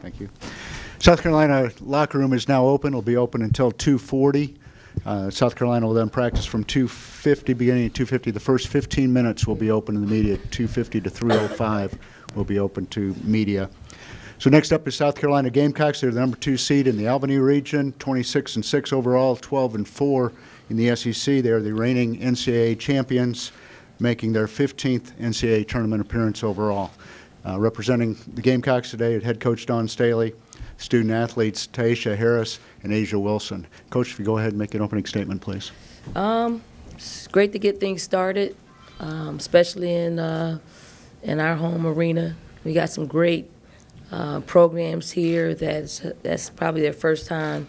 Thank you. South Carolina locker room is now open. It'll be open until 2:40. South Carolina will then practice from 2:50, beginning at 2:50. The first 15 minutes will be open to the media. 2:50 to 3:05 will be open to media. So next up is South Carolina Gamecocks. They're the number 2 seed in the Albany region, 26-6 overall, 12-4 in the SEC. They are the reigning NCAA champions, making their 15th NCAA tournament appearance overall. Representing the Gamecocks today are head coach Don Staley, student athletes Taisha Harris and Asia Wilson. Coach, if you go ahead and make an opening statement, please. It's great to get things started, especially in our home arena. We got some great programs here that's probably their first time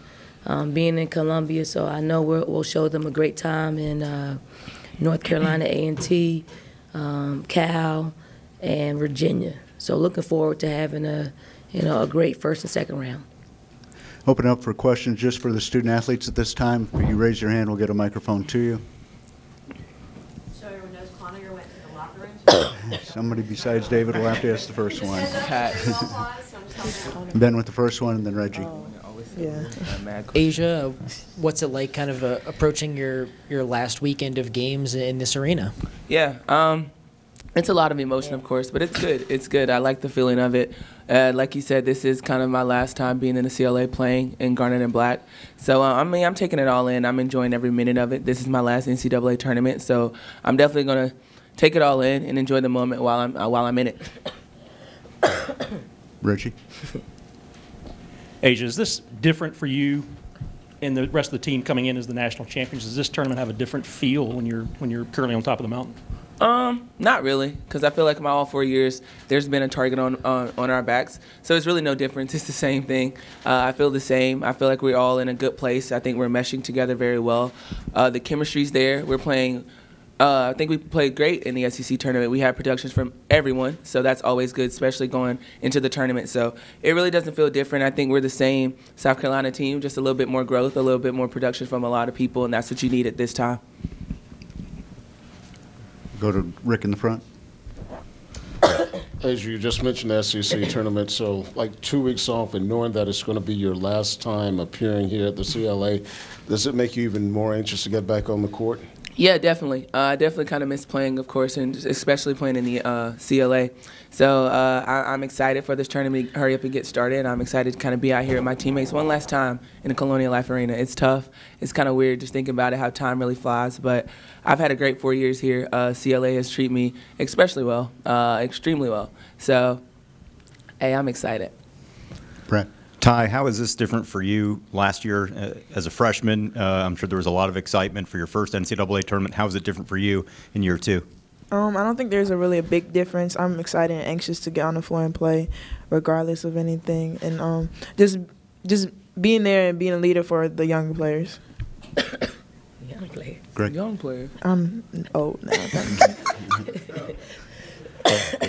being in Columbia, so I know we'll show them a great time in North Carolina A&T, Cal, and Virginia. So looking forward to having a great first and second round. Open up for questions just for the student athletes at this time. If you raise your hand, we'll get a microphone to you. So everyone knows Connor went to the locker room. Somebody besides David will have to ask the first one. Ben with the first one, and then Reggie. Yeah. Asia, what's it like kind of approaching your last weekend of games in this arena? Yeah, it's a lot of emotion, of course, but it's good. It's good. I like the feeling of it. Like you said, this is kind of my last time being in the CLA playing in Garnet and Black. So, I'm taking it all in. I'm enjoying every minute of it. This is my last NCAA tournament, so I'm definitely going to take it all in and enjoy the moment while I'm in it. Reggie? Asia, is this different for you and the rest of the team coming in as the national champions? Does this tournament have a different feel when you're currently on top of the mountain? Not really, because I feel like my all 4 years there's been a target on our backs, so it's really no difference. It's the same thing. I feel the same. I feel like we're all in a good place. I think we're meshing together very well. The chemistry's there. We're playing. I think we played great in the SEC tournament. We had productions from everyone, so that's always good, especially going into the tournament. So it really doesn't feel different. I think we're the same South Carolina team, just a little bit more growth, a little bit more production from a lot of people, and that's what you need at this time. Go to Rick in the front. As you just mentioned the SEC tournament, so like 2 weeks off and knowing that it's going to be your last time appearing here at the CLA, does it make you even more anxious to get back on the court? Yeah, definitely. I definitely kind of miss playing, of course, and especially playing in the CLA. So I'm excited for this tournament to hurry up and get started. I'm excited to kind of be out here with my teammates one last time in the Colonial Life Arena. It's tough. It's kind of weird just thinking about it, how time really flies. But I've had a great 4 years here. CLA has treated me especially well, extremely well. So, hey, I'm excited. Brett. Ty, how is this different for you last year as a freshman? I'm sure there was a lot of excitement for your first NCAA tournament. How is it different for you in year 2? I don't think there's a big difference. I'm excited and anxious to get on the floor and play regardless of anything. And just being there and being a leader for the younger players. Young player. Greg. Young player. I'm old now.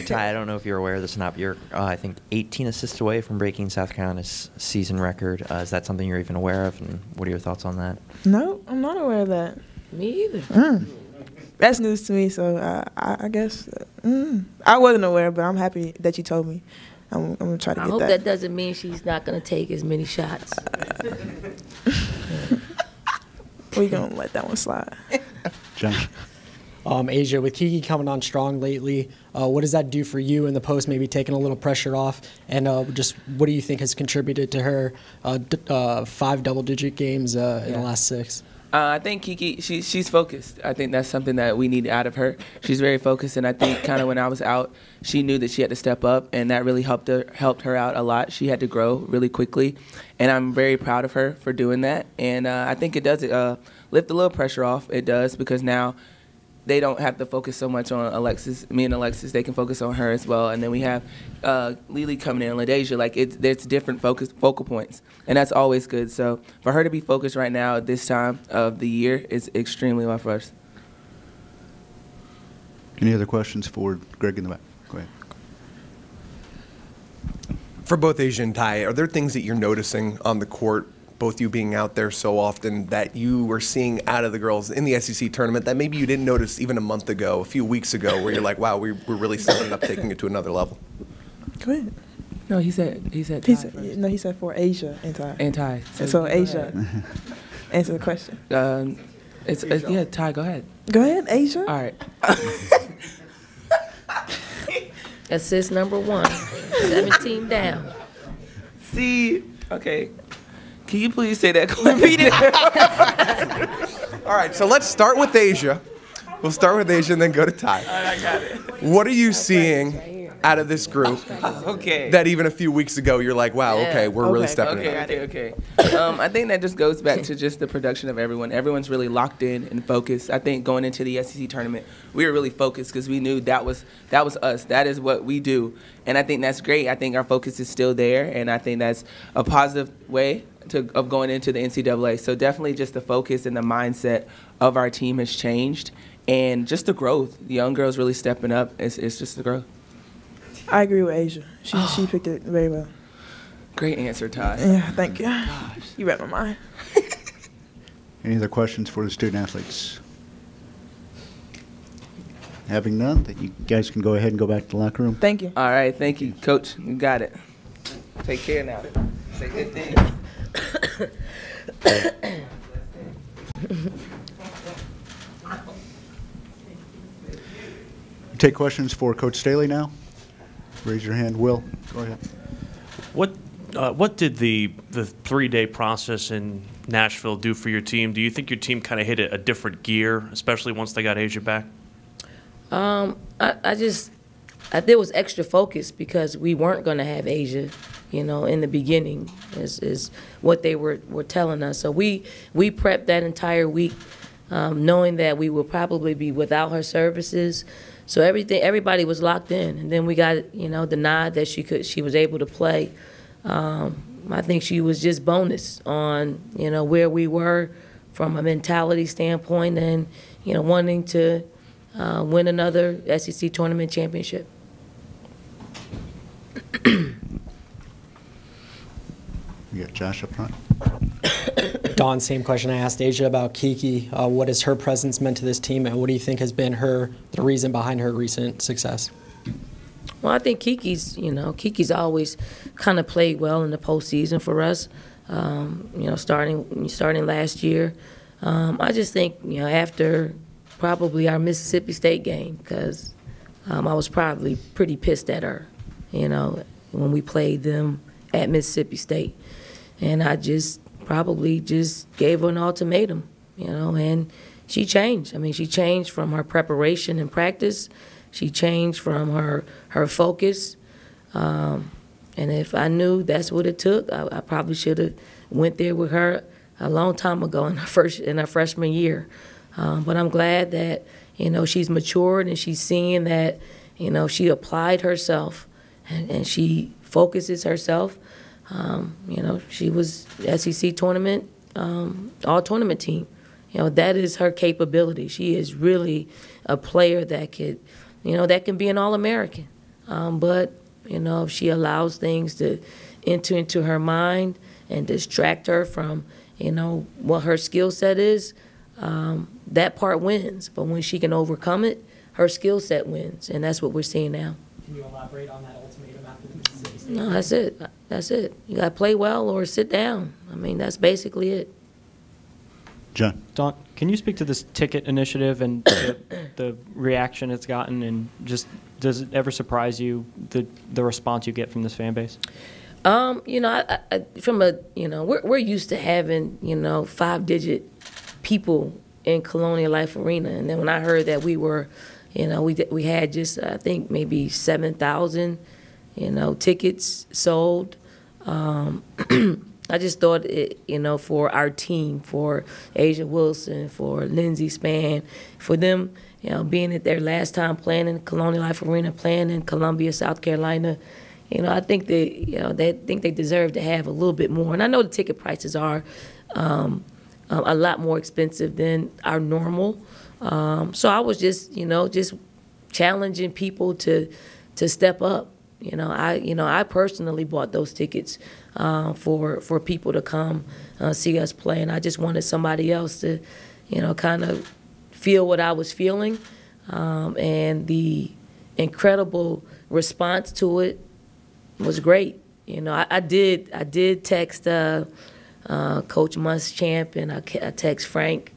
Ty, I don't know if you're aware of this or not, but you're, I think, 18 assists away from breaking South Carolina's season record. Is that something you're even aware of, and what are your thoughts on that? No, I'm not aware of that. Me either. That's news to me, so I guess I wasn't aware, but I'm happy that you told me. I'm going to try to get that. I hope that doesn't mean she's not going to take as many shots. We're going to let that one slide. John. Asia, with Kiki coming on strong lately, what does that do for you in the post, maybe taking a little pressure off? And just what do you think has contributed to her 5 double-digit games in the last 6? I think Kiki, she's focused. I think that's something that we need out of her. She's very focused, and I think kind of when I was out, she knew that she had to step up, and that really helped her out a lot. She had to grow really quickly, and I'm very proud of her for doing that. And I think it does lift a little pressure off. It does, because now they don't have to focus so much on Alexis, me and Alexis. They can focus on her as well. And then we have Lily coming in, LaDasia. Like, there's different focal points, and that's always good. So for her to be focused right now at this time of the year is extremely well for us. Any other questions for Greg in the back? Go ahead. For both Asia and Ty, are there things that you're noticing on the court, both you being out there so often, that you were seeing out of the girls in the SEC tournament that maybe you didn't notice even a month ago, a few weeks ago, where you're like, wow, we're really stepping up, taking it to another level? Go ahead. No, he said Ty He first. said, no, he said for Asia and Ty. And Ty. So go Asia. ahead. Answer the question. Yeah, Ty, go ahead. Go ahead, Asia. All right. Assist number 1, 17 down. See, okay. Can you please say that? Repeat it. All right, so let's start with Asia. We'll start with Asia and then go to Ty. All right, I got it. What are you seeing out of this group Okay. that even a few weeks ago you're like, wow, okay, we're really stepping it up? Okay. I think that just goes back to just the production of everyone. Everyone's really locked in and focused. I think going into the SEC tournament, we were really focused because we knew that was us. That is what we do. And I think that's great. I think our focus is still there, and I think that's a positive way of going into the NCAA. So definitely just the focus and the mindset of our team has changed, and just the growth. The young girls really stepping up. It's just the growth. I agree with Asia. She picked it very well. Great answer, Ty. Yeah, thank you. You read my mind. Any other questions for the student athletes? Having none, then you guys can go ahead and go back to the locker room. Thank you. All right, thank you, Coach. You got it. Take care now. Say good things. Take questions for Coach Staley now. Raise your hand. Will, go ahead. What did the 3-day process in Nashville do for your team? Do you think your team kind of hit a different gear, especially once they got Asia back? There was extra focus because we weren't going to have Asia, in the beginning, is what they were telling us. So we prepped that entire week, knowing that we would probably be without her services. So everybody was locked in, and then we got the nod that she was able to play. I think she was just bonus on where we were from a mentality standpoint, and wanting to win another SEC tournament championship. You got Josh up front. Dawn, same question I asked Asia about Kiki. What has her presence meant to this team, and what do you think has been the reason behind her recent success? Well, I think Kiki's always kind of played well in the postseason for us. Starting last year, I just think after probably our Mississippi State game, because I was probably pretty pissed at her, when we played them at Mississippi State, and I probably just gave her an ultimatum, and she changed. I mean, she changed from her preparation and practice. She changed from her focus. And if I knew that's what it took, I probably should have went there with her a long time ago in her freshman year. But I'm glad that, she's matured and she's seeing that, she applied herself and she focuses herself. She was SEC tournament, all-tournament team. That is her capability. She is really a player that could, that can be an All-American. But, if she allows things to enter into her mind and distract her from, what her skill set is, that part wins. But when she can overcome it, her skill set wins, and that's what we're seeing now. Can you elaborate on that ultimatum after the Mississippi State? No, that's it. That's it. You got to play well or sit down. I mean, that's basically it. John. Dawn, can you speak to this ticket initiative and the reaction it's gotten, and just does it ever surprise you the response you get from this fan base? We're used to having 5-digit people in Colonial Life Arena, and then when I heard that we were, we had just I think maybe 7,000, tickets sold. I just thought, for our team, for Asia Wilson, for Lindsey Spann, for them, being at their last time playing in Colonial Life Arena, playing in Columbia, South Carolina, I think they deserve to have a little bit more. And I know the ticket prices are a lot more expensive than our normal. So I was just challenging people to step up. I personally bought those tickets for people to come see us play, and I just wanted somebody else to, kind of feel what I was feeling, and the incredible response to it was great. You know, I did text Coach Muschamp and I text Frank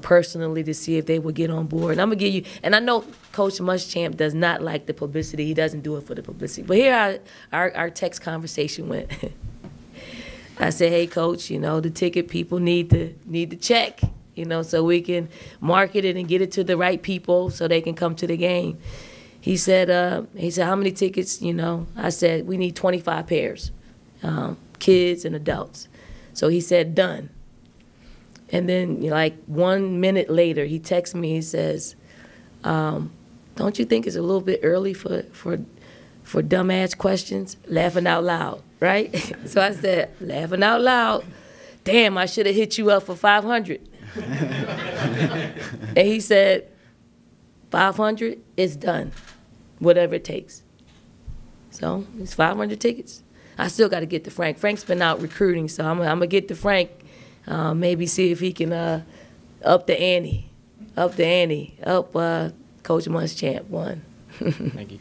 personally to see if they would get on board. And I'm going to give you, and I know Coach Muschamp does not like the publicity. He doesn't do it for the publicity. But here our text conversation went. I said, hey, Coach, you know, the ticket people need to check, you know, so we can market it and get it to the right people so they can come to the game. He said, how many tickets, you know? I said, we need 25 pairs, kids and adults. So he said, done. And then, you know, like 1 minute later, he texts me, he says, don't you think it's a little bit early for dumbass questions? Laughing out loud, right? So I said, laughing out loud, damn, I should have hit you up for 500. And he said, 500, it's done, whatever it takes. So it's 500 tickets. I still got to get to Frank. Frank's been out recruiting, so I'm going to get to Frank, maybe see if he can up the ante, up Coach Muschamp one. Thank you.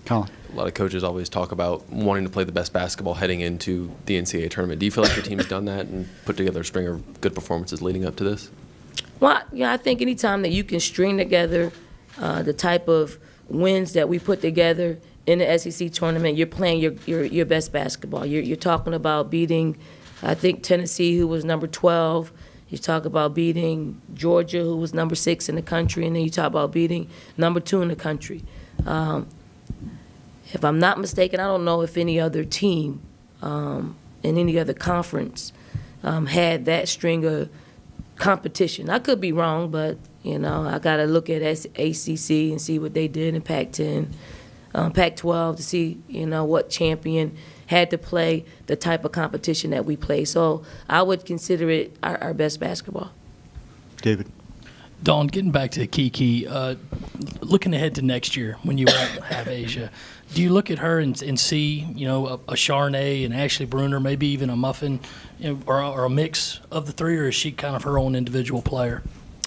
Colin. A lot of coaches always talk about wanting to play the best basketball heading into the NCAA tournament. Do you feel like your team's done that and put together a string of good performances leading up to this? Well, yeah, I think anytime that you can string together the type of wins that we put together in the SEC tournament, you're playing your best basketball. You're talking about beating, I think, Tennessee, who was number 12. You talk about beating Georgia, who was number 6 in the country, and then you talk about beating number 2 in the country. If I'm not mistaken, I don't know if any other team in any other conference had that string of competition. I could be wrong, but, you know, I got to look at ACC and see what they did in Pac-10, Pac-12 to see, you know, what champion had to play the type of competition that we play. So I would consider it our best basketball. David. Dawn, getting back to Kiki, looking ahead to next year when you won't have Asia, do you look at her and see, you know, a Charnay and Ashley Bruner, maybe even a Muffin, you know, or a mix of the three, or is she kind of her own individual player?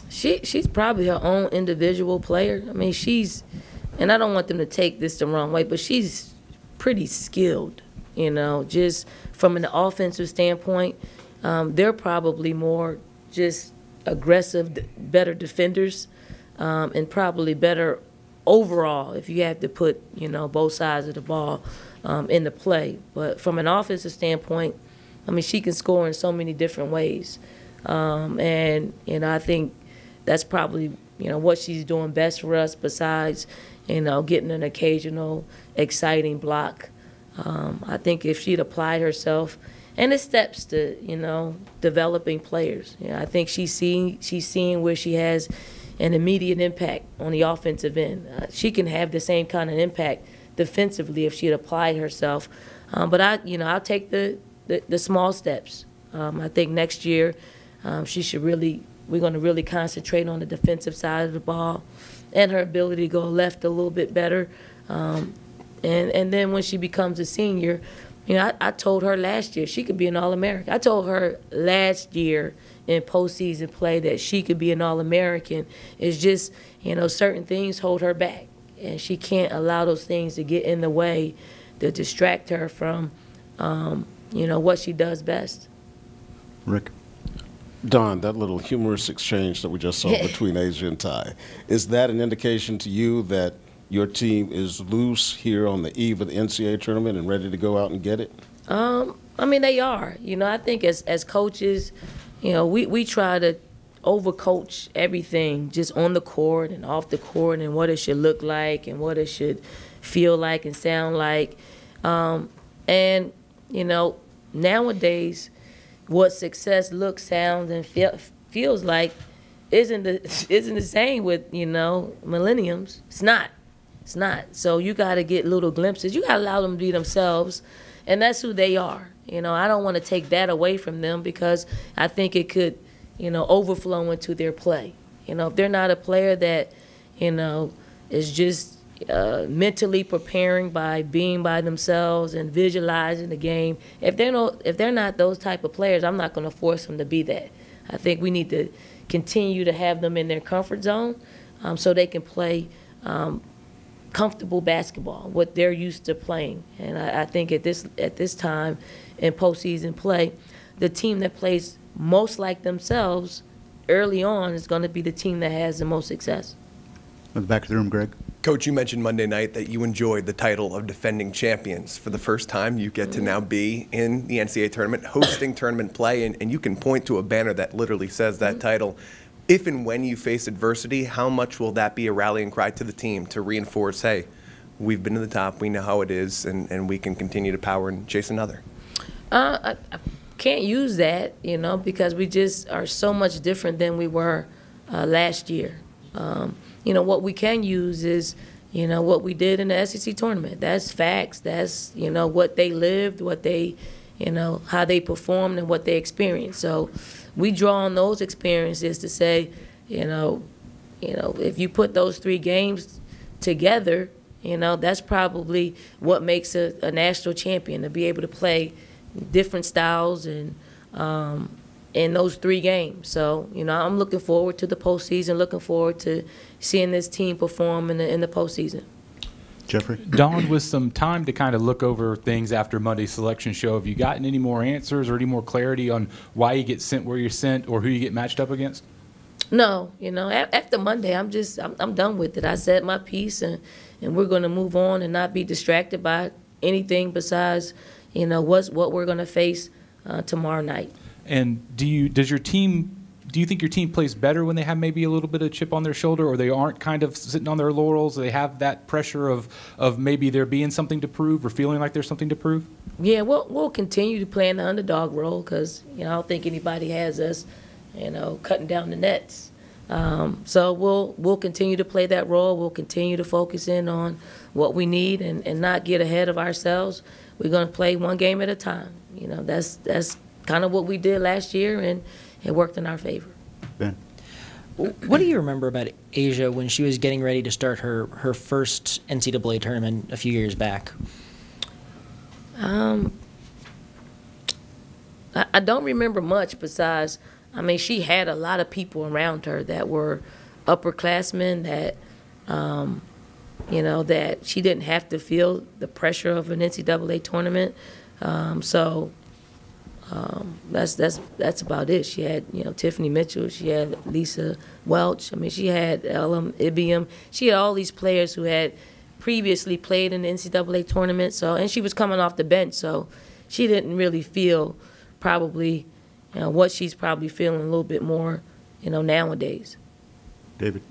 She's probably her own individual player. I mean, and I don't want them to take this the wrong way, but she's pretty skilled, you know, just from an offensive standpoint. They're probably more just aggressive, better defenders, and probably better overall if you have to put, you know, both sides of the ball in the play. But from an offensive standpoint, I mean, she can score in so many different ways. And, you know, I think that's probably, you know, what she's doing best for us besides, you know, getting an occasional exciting block. I think if she'd applied herself, and the steps to, you know, developing players. You know, I think she's seeing where she has an immediate impact on the offensive end. She can have the same kind of impact defensively if she had applied herself. But I'll take the small steps. I think next year we're going to really concentrate on the defensive side of the ball and her ability to go left a little bit better. And then when she becomes a senior, you know, I told her last year she could be an All-American. I told her last year in postseason play that she could be an All-American. It's just, you know, certain things hold her back, and she can't allow those things to get in the way to distract her from, you know, what she does best. Rick. Don, that little humorous exchange that we just saw between Asia and Ty, is that an indication to you that your team is loose here on the eve of the NCAA tournament and ready to go out and get it? I mean, they are. You know, I think as coaches, you know, we try to overcoach everything just on the court and off the court and what it should look like and what it should feel like and sound like. And, you know, nowadays what success looks, sounds, and feels like isn't the same with, you know, millenniums. It's not. It's not. So you got to get little glimpses. You got to allow them to be themselves, and that's who they are. You know, I don't want to take that away from them because I think it could, you know, overflow into their play. You know, if they're not a player that, you know, is just mentally preparing by being by themselves and visualizing the game, if they're not those type of players, I'm not going to force them to be that. I think we need to continue to have them in their comfort zone so they can play comfortable basketball, what they're used to playing. And I think at this time in postseason play, the team that plays most like themselves early on is going to be the team that has the most success. At the back of the room, Greg. Coach, you mentioned Monday night that you enjoyed the title of defending champions. For the first time, you get to now be in the NCAA tournament, hosting tournament play, and you can point to a banner that literally says that title. If and when you face adversity, how much will that be a rallying cry to the team to reinforce, hey, we've been to the top, we know how it is, and we can continue to power and chase another? I can't use that, because we just are so much different than we were last year. What we can use is, what we did in the SEC tournament. That's facts. That's, what they lived, what they, how they performed and what they experienced. So we draw on those experiences to say, if you put those 3 games together, that's probably what makes a national champion, to be able to play different styles and in those 3 games. So, I'm looking forward to the postseason, looking forward to seeing this team perform in the postseason. Jeffrey? Dawn, with some time to kind of look over things after Monday's selection show, have you gotten any more answers or any more clarity on why you get sent where you're sent or who you get matched up against? No, after Monday, I'm done with it. I said my piece, and we're going to move on and not be distracted by anything besides, what we're going to face tomorrow night. And do you think your team plays better when they have maybe a little bit of chip on their shoulder, or they aren't kind of sitting on their laurels? They have that pressure of maybe there being something to prove or feeling like there's something to prove? Yeah, we'll continue to play in the underdog role because, I don't think anybody has us, cutting down the nets. So we'll continue to play that role. We'll continue to focus in on what we need and not get ahead of ourselves. We're going to play one game at a time. That's kind of what we did last year, and it worked in our favor. Ben? What do you remember about Asia when she was getting ready to start her first NCAA tournament a few years back? I don't remember much besides, she had a lot of people around her that were upperclassmen that, that she didn't have to feel the pressure of an NCAA tournament. That's about it. She had, Tiffany Mitchell. She had Lisa Welch. She had Elam Ibiam. She had all these players who had previously played in the NCAA tournament. So, and she was coming off the bench, so she didn't really feel probably, what she's probably feeling a little bit more, nowadays. David?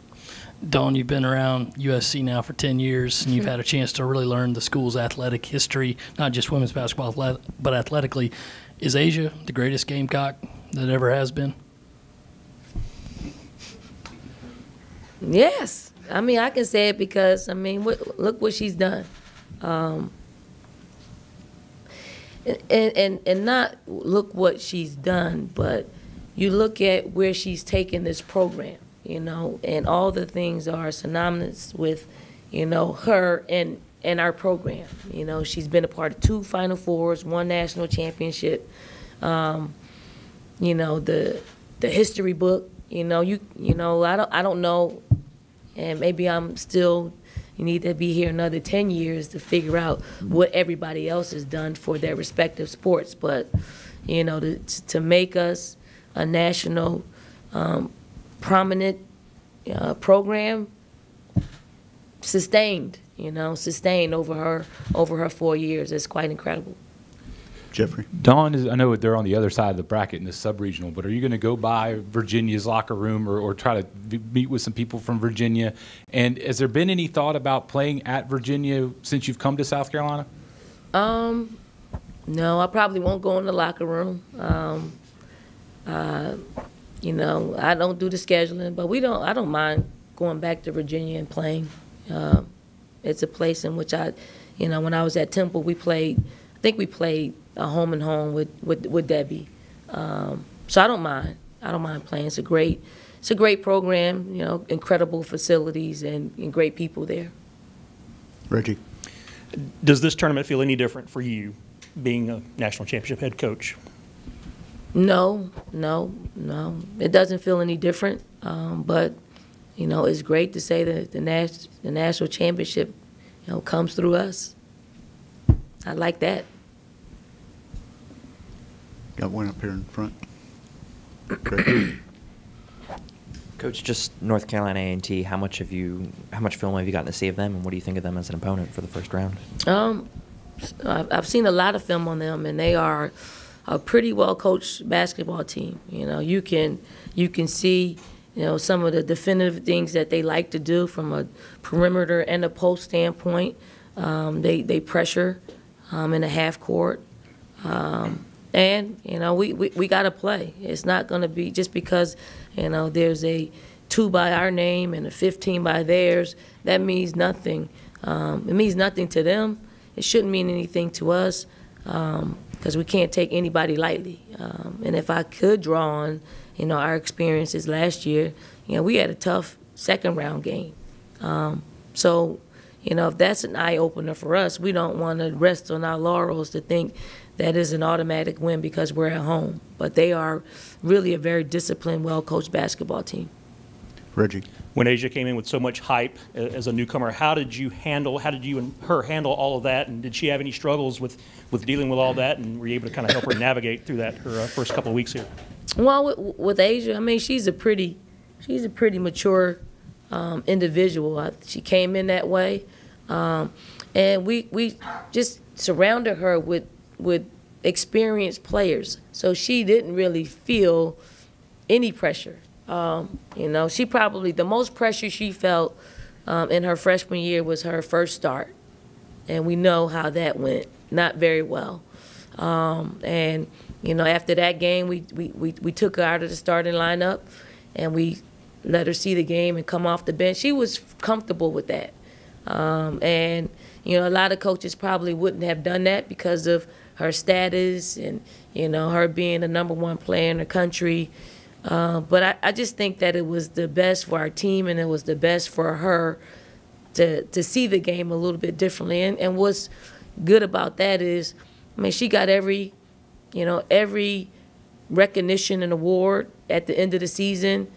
Dawn, you've been around USC now for 10 years, and you've had a chance to really learn the school's athletic history, not just women's basketball, but athletically. Is Asia the greatest Gamecock that ever has been? Yes. I can say it because, look what she's done. And not look what she's done, but you look at where she's taken this program, and all the things are synonymous with, her and our program. She's been a part of 2 Final Fours, 1 national championship. The history book. I don't know, and maybe you need to be here another 10 years to figure out what everybody else has done for their respective sports. But to make us a national prominent program, sustained over her 4 years. It's quite incredible. Jeffrey? Dawn, I know they're on the other side of the bracket in the sub-regional, but are you going to go by Virginia's locker room or try to meet with some people from Virginia? And has there been any thought about playing at Virginia since you've come to South Carolina? No, I probably won't go in the locker room. I don't do the scheduling, but I don't mind going back to Virginia and playing. It's a place in which when I was at Temple, I think we played a home and home with Debbie. So I don't mind. I don't mind playing. It's a great program, incredible facilities and great people there. Reggie? Does this tournament feel any different for you, being a national championship head coach? No. It doesn't feel any different. But, it's great to say that the national championship comes through us. I like that. Got one up here in front. Coach, just North Carolina A&T. How much film have you gotten to see of them, and what do you think of them as an opponent for the first round? I've seen a lot of film on them, and they are a pretty well coached basketball team. You can see some of the definitive things that they like to do from a perimeter and a post standpoint. They pressure in the half court. And we got to play. It's not going to be just because there's a 2 by our name and a 15 by theirs. That means nothing. It means nothing to them. It shouldn't mean anything to us because we can't take anybody lightly. And if I could draw on our experiences last year, we had a tough second round game. So if that's an eye opener for us, we don't want to rest on our laurels to think that is an automatic win because we're at home. But they are really a very disciplined, well-coached basketball team. Reggie. When Asia came in with so much hype as a newcomer, how did you and her handle all of that? And did she have any struggles with dealing with all that? And were you able to kind of help her navigate through that her first couple of weeks here? Well, with Asia, I mean, she's a pretty mature individual. She came in that way. And we just surrounded her with experienced players. So she didn't really feel any pressure. She probably, the most pressure she felt in her freshman year was her first start. And we know how that went, not very well. And after that game, we took her out of the starting lineup and we let her see the game and come off the bench. She was comfortable with that. And a lot of coaches probably wouldn't have done that because of her status and, her being the #1 player in the country. But I just think that it was the best for our team and it was the best for her to see the game a little bit differently. And what's good about that is, I mean, she got every recognition and award at the end of the season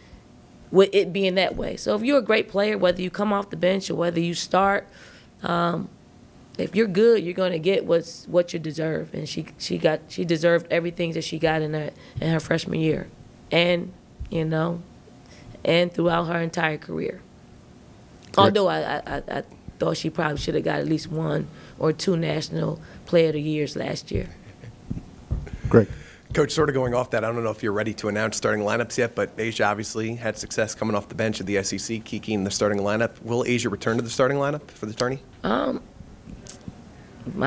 with it being that way. So if you're a great player, whether you come off the bench or whether you start, if you're good, you're going to get what you deserve. And she deserved everything that she got in her freshman year, and and throughout her entire career. Although I thought she probably should have got at least 1 or 2 National Player of the Years last year. Great. Coach, sort of going off that, I don't know if you're ready to announce starting lineups yet, but Asia obviously had success coming off the bench at the SEC, Kiki in the starting lineup. Will Asia return to the starting lineup for the tourney? I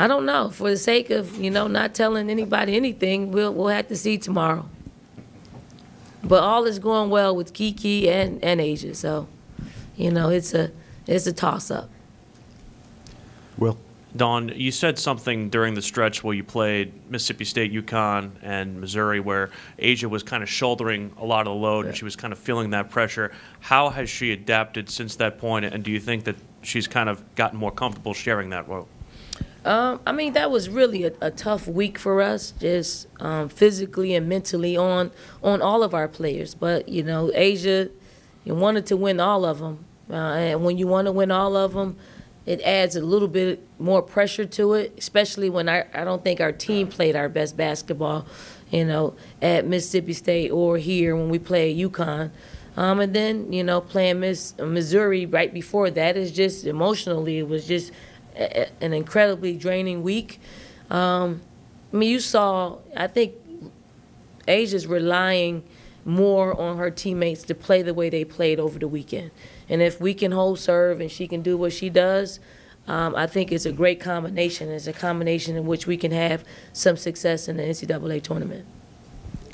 don't know. For the sake of not telling anybody anything, we'll have to see tomorrow. But all is going well with Kiki and Asia, so it's a toss-up. Will. Dawn, you said something during the stretch where you played Mississippi State, UConn, and Missouri where Asia was kind of shouldering a lot of the load and she was kind of feeling that pressure. How has she adapted since that point, and do you think that she's kind of gotten more comfortable sharing that load? I mean, that was really a tough week for us, just physically and mentally on all of our players. But, Asia, you wanted to win all of them. And when you want to win all of them, it adds a little bit more pressure to it, especially when I don't think our team played our best basketball, at Mississippi State or here when we played UConn. And then, playing Missouri right before that is just emotionally, it was just an incredibly draining week. I mean, you saw, I think Asia's relying more on her teammates to play the way they played over the weekend. And if we can hold serve and she can do what she does, I think it's a great combination. It's a combination in which we can have some success in the NCAA tournament.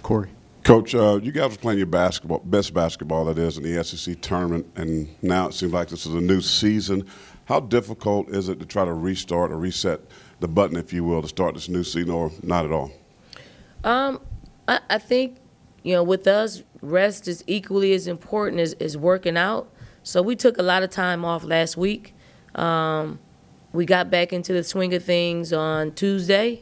Corey. Coach, you guys are playing your best basketball, that is, in the SEC tournament, and now it seems like this is a new season. How difficult is it to try to restart or reset the button, if you will, to start this new season, or not at all? I think, with us, rest is equally as important as working out. So we took a lot of time off last week. We got back into the swing of things on Tuesday,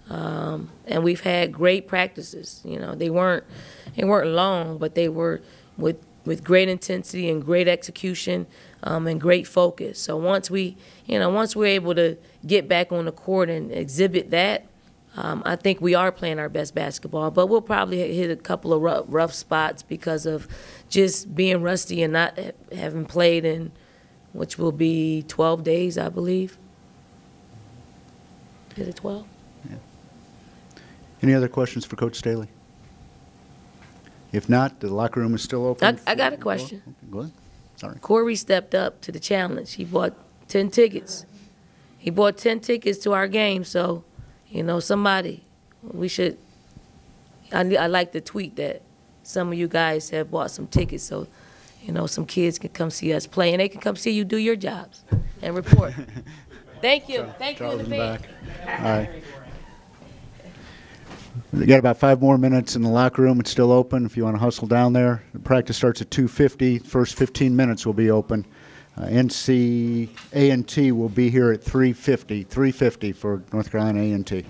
and we've had great practices. They weren't long, but they were with with great intensity and great execution and great focus. So once we're able to get back on the court and exhibit that, I think we are playing our best basketball. But we'll probably hit a couple of rough spots because of just being rusty and not having played in, which will be 12 days, I believe. Is it 12? Yeah. Any other questions for Coach Staley? If not, the locker room is still open. I got a question. Go ahead. Sorry. Corey stepped up to the challenge. He bought 10 tickets. He bought 10 tickets to our game. So, somebody, we should. I like the tweet that some of you guys have bought some tickets, so some kids can come see us play, and they can come see you do your jobs and report. Thank you. Thank you in advance. All right. We got about 5 more minutes in the locker room. It's still open if you want to hustle down there. The practice starts at 2:50. First 15 minutes will be open. NCAA will be here at 3:50 for North Carolina A&T.